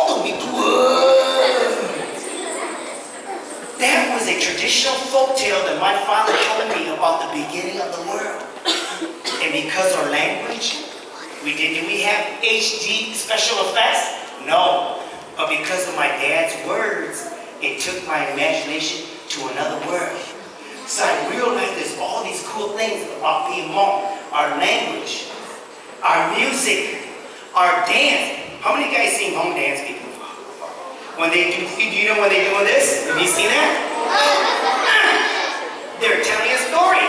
todo mi That was a traditional folk tale that my father told me about the beginning of the world. And because our language, we have HD special effects? No. But because of my dad's words, it took my imagination to another world. So I realized there's all these cool things about being Hmong. Our language, our music, our dance. How many of you guys seen Hmong dance people? When they do you know when they're doing this? Have you seen that? They're telling a story.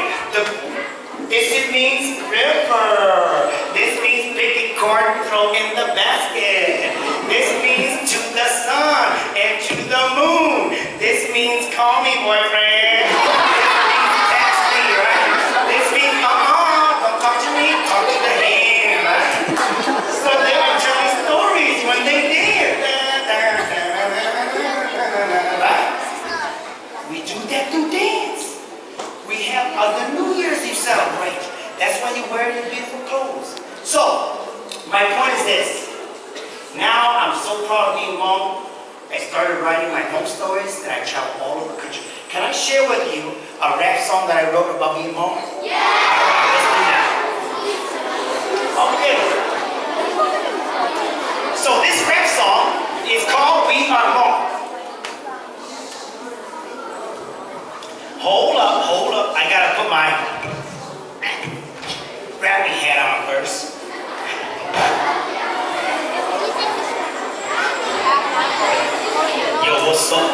This means river. This means picking corn, throw in the basket. This means to the sun and to the moon. This means call me boyfriend. This means text me, right? This means don't talk to me, talk to the hand, right? So they are telling stories when they dance. We do that through dance. We have other New Year's Eve celebrate. That's why you wear your beautiful clothes. So, my point is this. Now I'm so proud of being Hmong. I started writing my home stories and I travel all over the country. Can I share with you a rap song that I wrote about being Hmong? Yeah! Let's do that. Okay. So this rap song is called We Are Hmong. Hold up. I gotta put my rapping hat on first. Yo, what's up?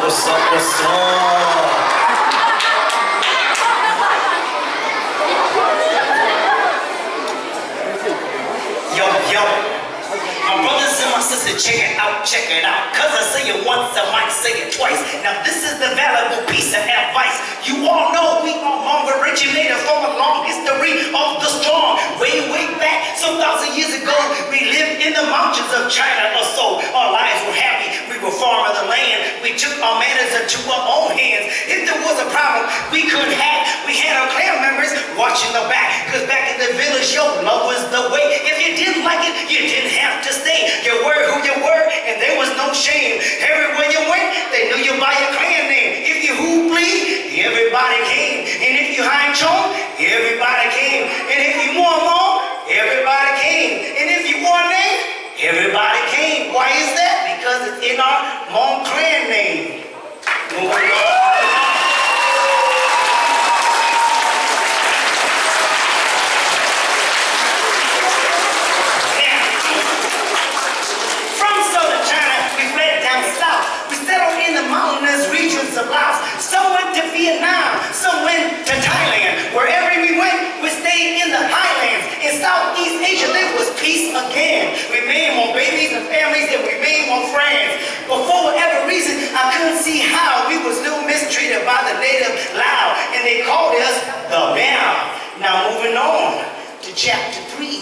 Yo. My brothers and my sisters, check it out. Cause I say it once, I might say it twice. Now this is the valuable piece of advice. You all know we are Hmong, originated from a long history of the strong. Way back, some thousand years ago, we lived in the mountains of China or so. Our lives were happy, we were farming the land. We took our matters into our own hands. If there was a problem we had our clan members watching the back. Cause back in the village, yo, love was the way. If you didn't like it, you didn't have to stay. You were who you were, and there was no shame. Everywhere you went, they knew you by your clan name. If you who bleed, everybody came. And if you Ntxawg, everybody came. And if you Hmong, everybody came. And if you name, everybody came. Why is that? Because it's in our Hmong clan name. Moving on. Mountainous regions of Laos. Some went to Vietnam, some went to Thailand. Wherever we went, we stayed in the highlands. In Southeast Asia, there was peace again. We made more babies and families, and we made more friends. But for whatever reason, I couldn't see how we were still mistreated by the native Lao, and they called us the Bao. Now moving on to chapter 3.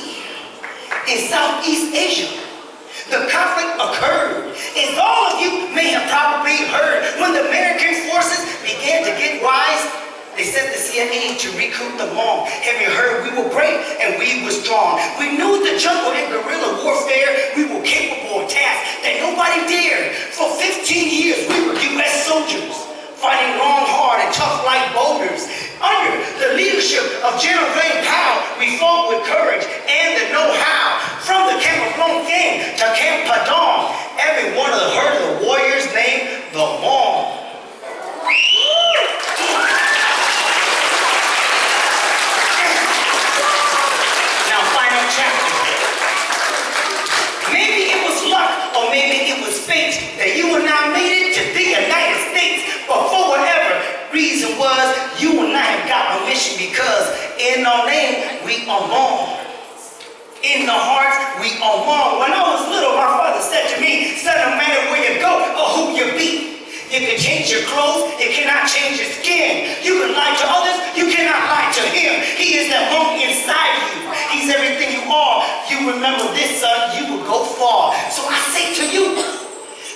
In Southeast Asia, the conflict occurred. As all of you may have probably heard, when the American forces began to get wise, they sent the CIA to recruit the Hmong. Have you heard? We were brave and we were strong. We knew the jungle and guerrilla warfare. We were capable of tasks that nobody dared. For 15 years, we were U.S. soldiers, fighting long, hard, and tough like boulders. Under the leadership of General Powell, we fought with courage and the know-how. From the Camp of Long Gang to Camp Padong, every one of the heard of the warriors named the Hmong. Now, final chapter. Maybe it was luck, or maybe it was fate that you and I made it to the United States. But for whatever reason was, you and I have got a mission because in our name, we are Hmong. In the hearts, we are Hmong. When I was little, my father said to me, son, no matter where you go or who you be, you can change your clothes, you cannot change your skin. You can lie to others, you cannot lie to him. He is the Hmong inside you. He's everything you are. You remember this, son, you will go far. So I say to you,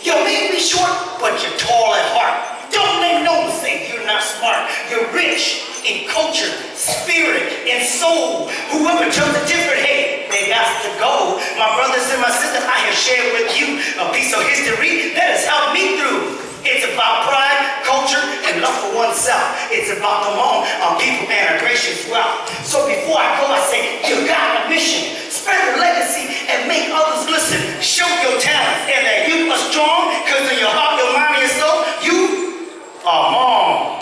you may be short, but you're tall at heart. Don't let no one say you're not smart. You're rich in culture, spirit, and soul. Whoever tells a different, hey, they it has to go. My brothers and my sisters, I have shared with you a piece of history that has helped me through. It's about pride, culture, and love for oneself. It's about the home on people and a gracious wealth. So before I go, I say, you got a mission. Spread the legacy and make others listen. Show your talents and that you are strong, because in your heart, your mind, and your soul, you are home.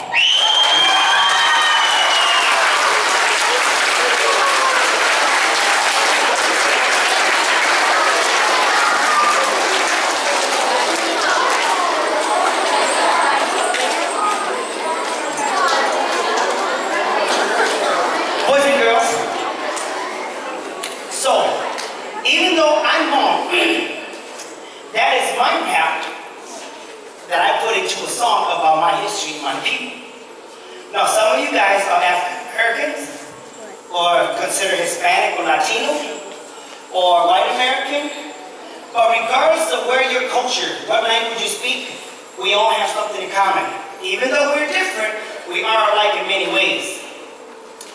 Boys and girls, so even though I'm home, that is my path that I put into a song about my history, my people. Now, some of you guys are African Americans, or consider Hispanic or Latino, or white American, but regardless of where your culture, what language you speak, we all have something in common. Even though we're different, we are alike in many ways.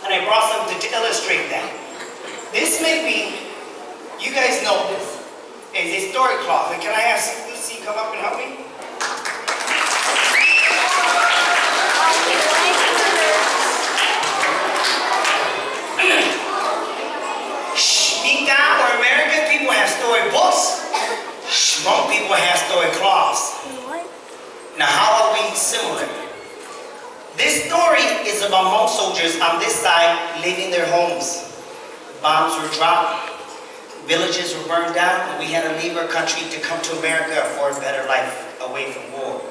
And I brought something to illustrate that. This may be, you guys know this, is a story cloth. And can I have Lucy come up and help me? Shmita or American people have story books. Hmong people have story cloths. Now how are we similar? This story is about Hmong soldiers on this side leaving their homes. Bombs were dropped, villages were burned down, and we had to leave our country to come to America for a better life away from war.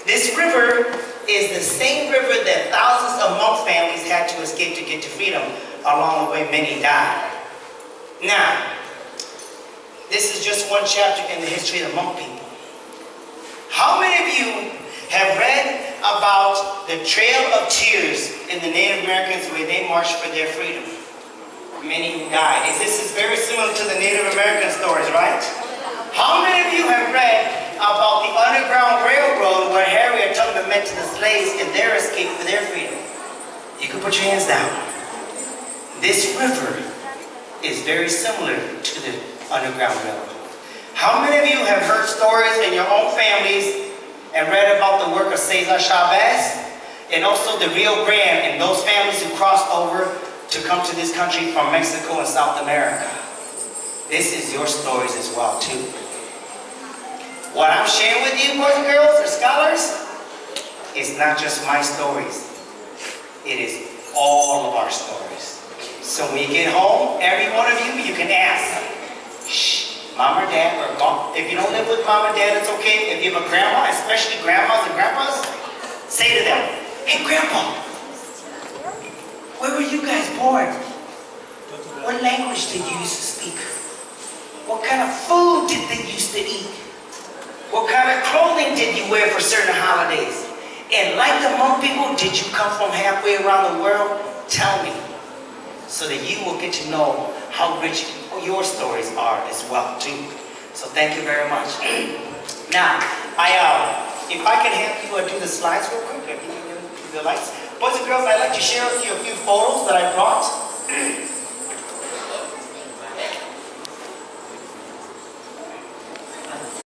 This river is the same river that thousands of Hmong families had to escape to get to freedom. Along the way, many died. Now, this is just one chapter in the history of the Hmong people. How many of you have read about the Trail of Tears in the Native Americans where they marched for their freedom? Many who died. This is very similar to the Native American stories, right? How many of you have read about the Underground Railroad where Harriet Tubman met to the slaves in their escape for their freedom? You can put your hands down. This river is very similar to the Underground Railroad. How many of you have heard stories in your own families and read about the work of Cesar Chavez and also the Rio Grande and those families who crossed over to come to this country from Mexico and South America? This is your stories as well too. What I'm sharing with you, boys and girls, or scholars, is not just my stories. It is all of our stories. So when you get home, every one of you can ask, shh, mom or dad, or mom. If you don't live with mom and dad, it's okay. If you have a grandma, especially grandmas and grandpas, say to them, hey grandpa, where were you guys born? What language did you used to speak? What kind of food did they used to eat? What kind of clothing did you wear for certain holidays? And like the Hmong people, did you come from halfway around the world? Tell me, so that you will get to know how rich your stories are as well too. So thank you very much. Now, if I can have you do the slides real quick, the lights. Boys and girls, I'd like to share with you a few photos that I brought.